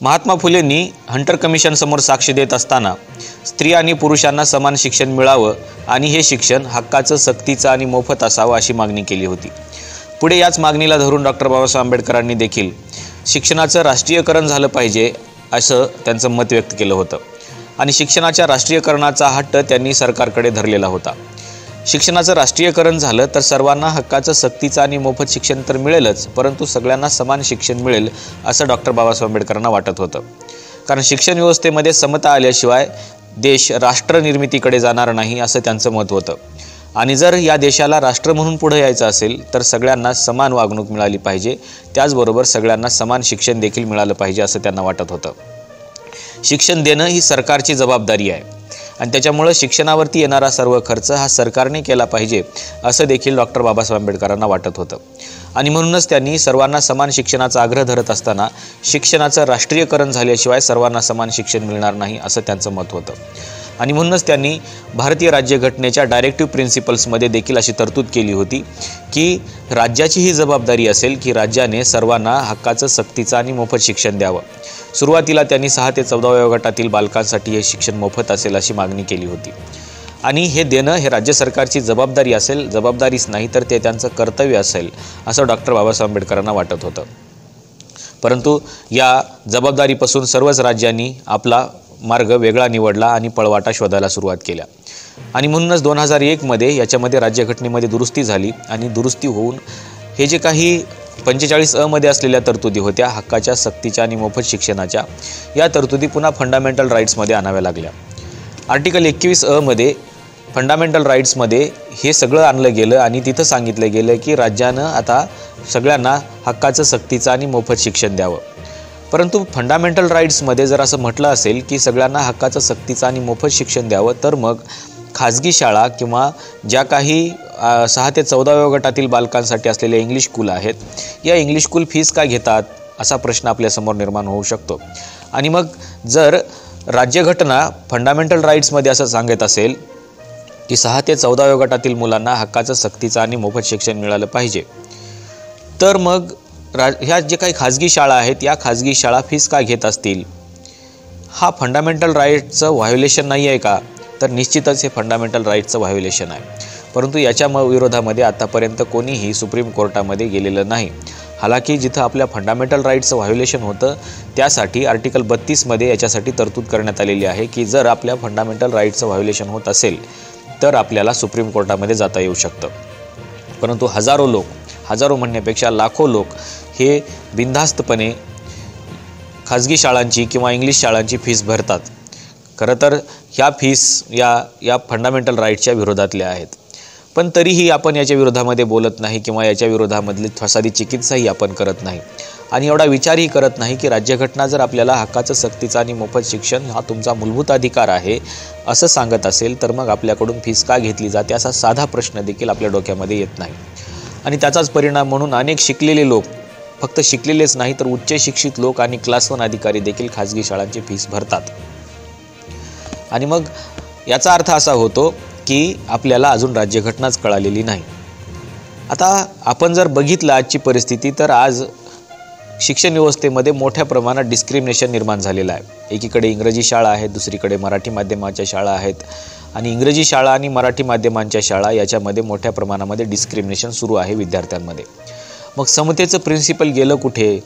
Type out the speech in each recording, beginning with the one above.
महात्मा फुलेंनी Hunter commission समोर साक्ष देत असताना स्त्री आणि पुरुषांना समान शिक्षण मिळावं आणि हे शिक्षण हक्काचं, सक्तीचं आणि मोफत असावं अशी मागणी केली होती। पुढे याच मागणीला धरून डॉक्टर बाबासाहेब आंबेडकरांनी देखील शिक्षणाचं राष्ट्रीयकरण झालं पाहिजे असं त्यांचं मत व्यक्त केलं होतं आणि शिक्षणाच्या राष्ट्रीयकरणाचा हट्ट त्यांनी सरकारकडे धरलेला होता। शिक्षणाचं राष्ट्रीयकरण झालं तर सर्वांना हक्काचं, सक्तीचं आणि मोफत शिक्षण तर मिळेलच, परंतु सगळ्यांना समान शिक्षण मिळेल असं डॉक्टर बाबासाहेब आंबेडकरांना वाटत होतं। कारण शिक्षण व्यवस्थेमध्ये समता आल्याशिवाय देश राष्ट्र निर्मितीकडे जाणार नाही असं त्यांचं मत होतं आणि जर या देशाला राष्ट्र म्हणून पुढे यायचं असेल तर सगळ्यांना समान वागणूक मिळाली पाहिजे, त्याचबरोबर सगळ्यांना समान शिक्षण देखील मिळालं पाहिजे असं त्यांना वाटत होतं। शिक्षण देणं ही सरकारची जबाबदारी आहे आणि त्याच्यामुळे शिक्षणावरती येणारा सर्व खर्च हा सरकारने केला पाहिजे असं देखील डॉक्टर बाबासाहेब आंबेडकरांना वाटत होतं आणि म्हणूनच त्यांनी सर्वांना समान शिक्षणाचा आग्रह धरत असताना शिक्षणाचं राष्ट्रीयकरण झाल्याशिवाय सर्वांना समान शिक्षण मिळणार नाही असं त्यांचं मत होतं आणि म्हणूनच त्यांनी भारतीय राज्यघटनेच्या डायरेक्टिव्ह प्रिन्सिपल्समध्ये देखील अशी तरतूद केली होती की राज्याची ही जबाबदारी असेल की राज्याने सर्वांना हक्काचं, सक्तीचं आणि मोफत शिक्षण द्यावं। सुरुवातीला त्यांनी 6 ते 14 वयोगटातील बालकांसाठी हे शिक्षण मोफत असेल अशी मागणी केली होती आणि हे देणं हे राज्य सरकारची जबाबदारी असेल, जबाबदारीच नाही तर ते त्यांचं कर्तव्य असेल असं डॉक्टर बाबासाहेब आंबेडकरांना वाटत होतं। परंतु या जबाबदारीपासून सर्वच राज्यांनी आपला मार्ग वेगळा निवडला आणि पळवाटा शोधायला सुरुवात केल्या आणि म्हणूनच 2001 मध्ये याच्यामध्ये राज्यघटनेमध्ये दुरुस्ती झाली आणि दुरुस्ती होऊन हे जे काही 45 अ मध्ये असलेल्या तरतुदी होत्या हक्काच्या, सक्तीच्या आणि मोफत शिक्षणाच्या, या तरतुदी पुन्हा फंडामेंटल राईट्समध्ये आणाव्या लागल्या। आर्टिकल 21 अ मध्ये फंडामेंटल राईट्समध्ये हे सगळं आणलं गेलं आणि तिथं सांगितलं गेलं की राज्यानं आता सगळ्यांना हक्काचं, सक्तीचं आणि मोफत शिक्षण द्यावं। परंतु फंडामेंटल राईट्समध्ये जर असं म्हटलं असेल की सगळ्यांना हक्काचं, सक्तीचं आणि मोफत शिक्षण द्यावं तर मग खाजगी शाळा किंवा ज्या काही 6 ते 14 वयोगटातील बालकांसाठी असलेल्या इंग्लिश स्कूल आहेत, या इंग्लिश स्कूल फीस का घेतात असा प्रश्न आपल्यासमोर निर्माण होऊ शकतो आणि मग जर राज्यघटना फंडामेंटल राईट्समध्ये असं सांगत असेल की 6 ते 14 वयोगटातील मुलांना हक्काचं, सक्तीचं आणि मोफत शिक्षण मिळालं पाहिजे तर मग ह्या जे काही खाजगी शाळा आहेत या खाजगी शाळा फीस का घेत असतील? हा फंडामेंटल राईट्सचं व्हायोलेशन नाही आहे का? तर निश्चितच हे फंडामेंटल राईट्सचं व्हायोलेशन आहे, परंतु याच्या विरोधामध्ये आतापर्यंत कोणीही सुप्रीम कोर्टामध्ये गेलेलं नाही। हालाकी जिथं आपल्या फंडामेंटल राईट्सचं व्हायोलेशन होतं त्यासाठी आर्टिकल 32 मध्ये याच्यासाठी तरतूद करण्यात आलेली आहे की जर आपल्या फंडामेंटल राईट्सचं व्हायोलेशन होत असेल तर आपल्याला सुप्रीम कोर्टामध्ये जाता येऊ शकतं। परंतु हजारो म्हणण्यापेक्षा लाखो लोक हे बिनधास्तपणे खाजगी शाळांची किंवा इंग्लिश शाळांची फीस भरतात। खरं तर ह्या फीस या फंडामेंटल राईट्सच्या विरोधातल्या आहेत, पण तरीही आपण याच्या विरोधामध्ये बोलत नाही किंवा याच्या विरोधामधली फसादी चिकित्साही आपण करत नाही आणि एवढा विचारही करत नाही की राज्यघटना जर आपल्याला हक्काचं, सक्तीचं आणि मोफत शिक्षण हा तुमचा मूलभूत अधिकार आहे असं सांगत असेल तर मग आपल्याकडून फीस का घेतली जाते असा साधा प्रश्न देखील आपल्या डोक्यामध्ये येत नाही आणि त्याचाच परिणाम म्हणून अनेक शिकलेले लोक, फक्त शिकलेलेच नाही तर उच्च शिक्षित लोक आणि क्लास 1 अधिकारी देखील खाजगी शाळांची फीस भरतात आणि मग याचा अर्थ असा होतो की आपल्याला अजून राज्यघटनाच कळालेली नाही। आता आपण जर बघितलं आजची परिस्थिती तर आज शिक्षण व्यवस्थेमध्ये मोठ्या प्रमाणात डिस्क्रिमिनेशन निर्माण झालेलं आहे। एकीकडे इंग्रजी शाळा आहेत, दुसरीकडे मराठी माध्यमाच्या शाळा आहेत आणि इंग्रजी शाळा आणि मराठी माध्यमांच्या शाळा याच्यामध्ये मोठ्या प्रमाणामध्ये डिस्क्रिमिनेशन सुरू आहे विद्यार्थ्यांमध्ये। मग समतेचं प्रिन्सिपल गेलं कुठे?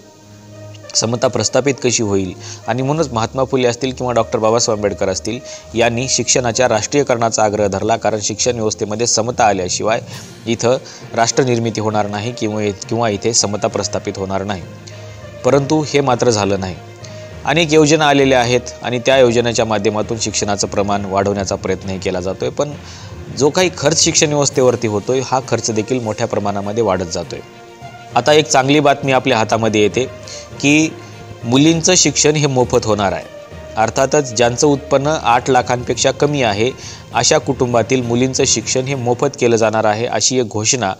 समता प्रस्थापित कशी होईल? आणि म्हणूनच महात्मा फुले असतील किंवा डॉक्टर बाबासाहेब आंबेडकर असतील यांनी शिक्षणाच्या राष्ट्रीयकरणाचा आग्रह धरला, कारण शिक्षण व्यवस्थेमध्ये समता आल्याशिवाय इथं राष्ट्रनिर्मिती होणार नाही किंवा इथे समता प्रस्थापित होणार नाही। परंतु हे मात्र झालं नाही। अनेक योजना आलेल्या आहेत आणि त्या योजनेच्या माध्यमातून शिक्षणाचं प्रमाण वाढवण्याचा प्रयत्नही केला जातोय, पण जो काही खर्च शिक्षण व्यवस्थेवरती होतोय हा खर्च देखील मोठ्या प्रमाणामध्ये वाढत जातोय। आता एक चांगली बातमी आपल्या हातामध्ये येते की मुलींचं शिक्षण हे मोफत होणार आहे। अर्थातच ज्यांचं उत्पन्न 8 लाखांपेक्षा कमी आहे अशा कुटुंबातील मुलींचं शिक्षण हे मोफत केलं जाणार आहे अशी एक घोषणा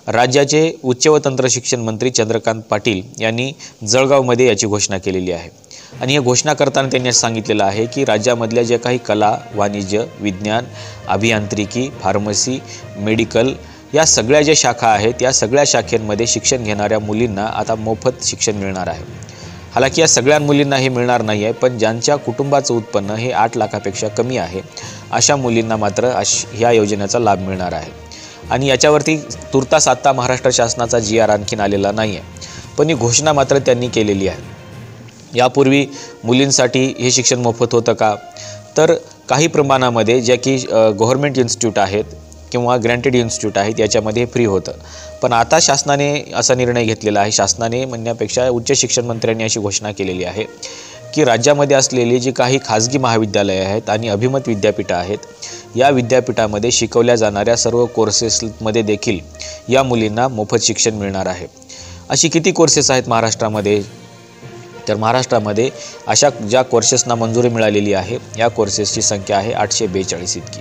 राज्याचे उच्च व तंत्र शिक्षण मंत्री चंद्रकांत पाटील यांनी जळगावमध्ये याची घोषणा केलेली आहे आणि ही घोषणा करताना त्यांनी सांगितलेलं आहे की राज्यामधल्या जे काही कला, वाणिज्य, विज्ञान, अभियांत्रिकी, फार्मसी, मेडिकल या सगळ्या ज्या शाखा आहेत या सगळ्या शाखेंमध्ये शिक्षण घेणाऱ्या मुलींना आता मोफत शिक्षण मिळणार आहे। हालाकी या सगळ्या मुलींना हे मिळणार नाही आहे, पण ज्यांच्या कुटुंबाचं उत्पन्न हे 8 लाखापेक्षा कमी आहे अशा मुलींना मात्र ह्या योजनेचा लाभ मिळणार आहे। आणि याच्यावरती तुर्तास आता महाराष्ट्र शासनाचा GR आणखीन आलेला नाही आहे, पण ही घोषणा मात्र त्यांनी केलेली आहे। यापूर्वी मुलींसाठी हे शिक्षण मोफत होतं का, तर काही प्रमाणामध्ये ज्या की गव्हर्नमेंट इन्स्टिट्यूट आहेत किंवा ग्रँटेड इन्स्टिट्यूट आहेत याच्यामध्ये फ्री होतं, पण आता शासनाने असा निर्णय घेतलेला आहे, शासनाने म्हणण्यापेक्षा उच्च शिक्षण मंत्र्यांनी अशी घोषणा केलेली आहे की राज्यामध्ये असलेली जी काही खाजगी महाविद्यालये आहेत आणि अभिमत विद्यापीठं आहेत, या विद्यापीठामध्ये शिकवल्या जाणाऱ्या सर्व कोर्सेसमध्ये देखील या मुलींना मोफत शिक्षण मिळणार आहे। अशी किती कोर्सेस आहेत महाराष्ट्रामध्ये, तर महाराष्ट्रामध्ये अशा ज्या कोर्सेसना मंजुरी मिळालेली आहे या कोर्सेसची संख्या आहे 842 इतकी।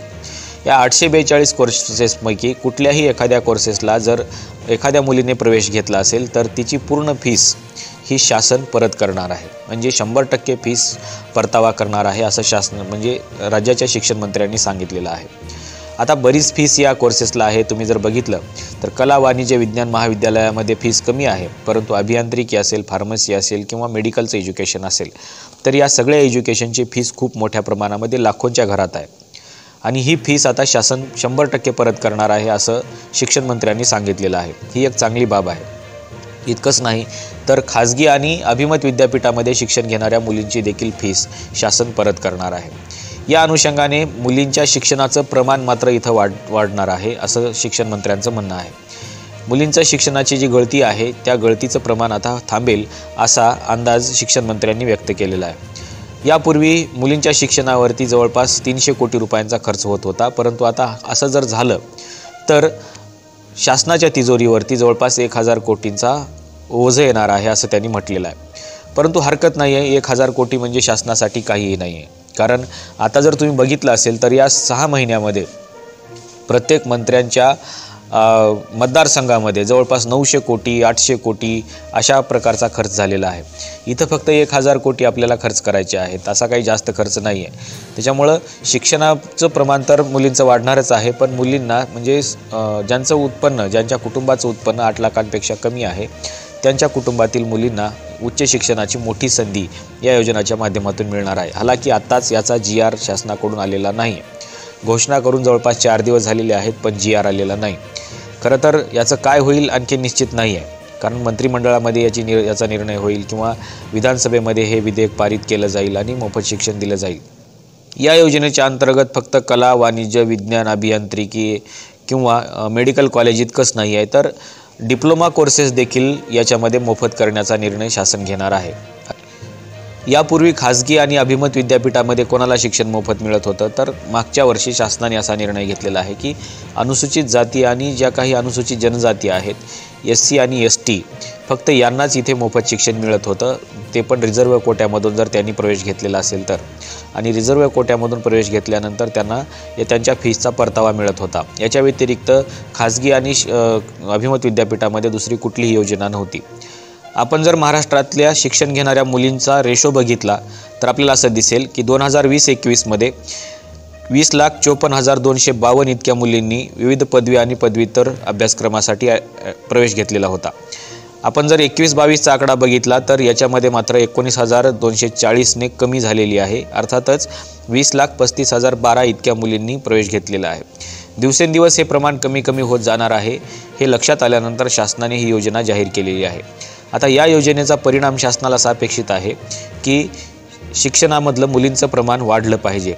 या 842 कोर्सेसपैकी कुठल्याही एखाद्या कोर्सेसला जर एखाद्या मुलीने प्रवेश घेतला असेल तर तिची पूर्ण फीस ही शासन परत करणार आहे, म्हणजे 100% फीस परतावा करणार आहे असं शासन म्हणजे राज्याच्या शिक्षण मंत्र्यांनी सांगितलेलं आहे। आता बरीच फीस या कोर्सेसला आहे, तुम्ही जर बघितलं तर कला वाणिज्य विज्ञान महाविद्यालयामध्ये फीस कमी आहे, परंतु अभियांत्रिकी असेल, फार्मसी असेल किंवा मेडिकलचं एज्युकेशन असेल तर या सगळ्या एज्युकेशनची फीस खूप मोठ्या प्रमाणामध्ये लाखोंच्या घरात आहे आणि ही फीस आता शासन 100% परत करणार आहे असं शिक्षण मंत्र्यांनी सांगितलेलं आहे। ही एक चांगली बाब आहे। इतकंच नाही तर खाजगी आणि अभिमत विद्यापीठामध्ये शिक्षण घेणाऱ्या मुलींची देखील फीस शासन परत करणार आहे। या अनुषंगाने मुलींच्या शिक्षणाचं प्रमाण मात्र इथं वाढणार आहे असं शिक्षण मंत्र्यांचं म्हणणं आहे। मुलींच्या शिक्षणाची जी गळती आहे त्या गळतीचं प्रमाण आता थांबेल असा अंदाज शिक्षण मंत्र्यांनी व्यक्त केलेला आहे। यापूर्वी मुलींच्या शिक्षणावरती जवळपास 300 कोटी रुपयांचा खर्च होत होता, परंतु आता असं जर झालं तर शासनाच्या तिजोरीवरती जवळपास 1000 कोटींचा ओझं येणार आहे असं त्यांनी म्हटलेलं आहे। परंतु हरकत नाही आहे, 1000 कोटी म्हणजे शासनासाठी काहीही नाही आहे, कारण आता जर तुम्ही बघितलं असेल तर या 6 महिन्यामध्ये प्रत्येक मंत्र्यांच्या मतदारसंघामध्ये जवळपास 900 कोटी 800 कोटी अशा प्रकारचा खर्च झालेला आहे। इथं फक्त 1000 कोटी आपल्याला खर्च करायचे आहेत, असा काही जास्त खर्च नाही आहे। त्याच्यामुळं शिक्षणाचं प्रमाण तर मुलींचं वाढणारच आहे, पण मुलींना म्हणजे ज्यांचं उत्पन्न ज्यांच्या कुटुंबाचं उत्पन्न 8 लाखांपेक्षा कमी आहे त्यांच्या कुटुंबातील मुलींना उच्च शिक्षणाची मोठी संधी या योजनेच्या माध्यमातून मिळणार आहे। हालाकी आत्ताच याचा GR शासनाकडून आलेला नाही, घोषणा करून जवळपास 4 दिवस झालेले आहेत पण GR आलेला नाही। खरं तर याचं काय होईल आणखी निश्चित नाही आहे, कारण मंत्रिमंडळामध्ये याचा निर्णय होईल किंवा विधानसभेमध्ये हे विधेयक पारित केलं जाईल आणि मोफत शिक्षण दिलं जाईल। या योजनेच्या अंतर्गत फक्त कला वाणिज्य विज्ञान अभियांत्रिकी किंवा मेडिकल कॉलेज इतकंच नाही आहे, तर डिप्लोमा कोर्सेस देखील याच्यामध्ये मोफत करण्याचा निर्णय शासन घेणार आहे। यापूर्वी खाजगी आणि अभिमत विद्यापीठामध्ये कोणाला शिक्षण मोफत मिळत होतं, तर मागच्या वर्षी शासनाने असा निर्णय घेतलेला आहे की अनुसूचित जाती आणि ज्या काही अनुसूचित जनजाती आहेत SC आणि ST फक्त यांनाच इथे मोफत शिक्षण मिळत होतं, ते पण रिझर्व्ह कोट्यामधून जर त्यांनी प्रवेश घेतलेला असेल तर, आणि रिझर्व्ह कोट्यामधून प्रवेश घेतल्यानंतर त्यांना त्यांच्या फीसचा परतावा मिळत होता। याच्या व्यतिरिक्त खाजगी आणि अभिमत विद्यापीठामध्ये दुसरी कुठलीही योजना नव्हती। आपण जर महाराष्ट्रातल्या शिक्षण घेणाऱ्या मुलींचा रेशो बघितला तर आपल्याला असं दिसेल की 2020-21 मध्ये 20,54,252 इतक्या मुलींनी विविध पदवी आणि पदव्युत्तर अभ्यासक्रमासाठी प्रवेश घेतलेला होता। आपण जर 21-22चा आकडा बघितला तर याच्यामध्ये मात्र 19,240ने कमी झालेली आहे, अर्थातच 20,35,012 इतक्या मुलींनी प्रवेश घेतलेला आहे। दिवसेंदिवस हे प्रमाण कमी होत जाणार आहे, हे लक्षात आल्यानंतर शासनाने ही योजना जाहीर केलेली आहे। आता या योजनेचा परिणाम शासनाला असा अपेक्षित आहे की शिक्षणामधलं मुलींचं प्रमाण वाढलं पाहिजे।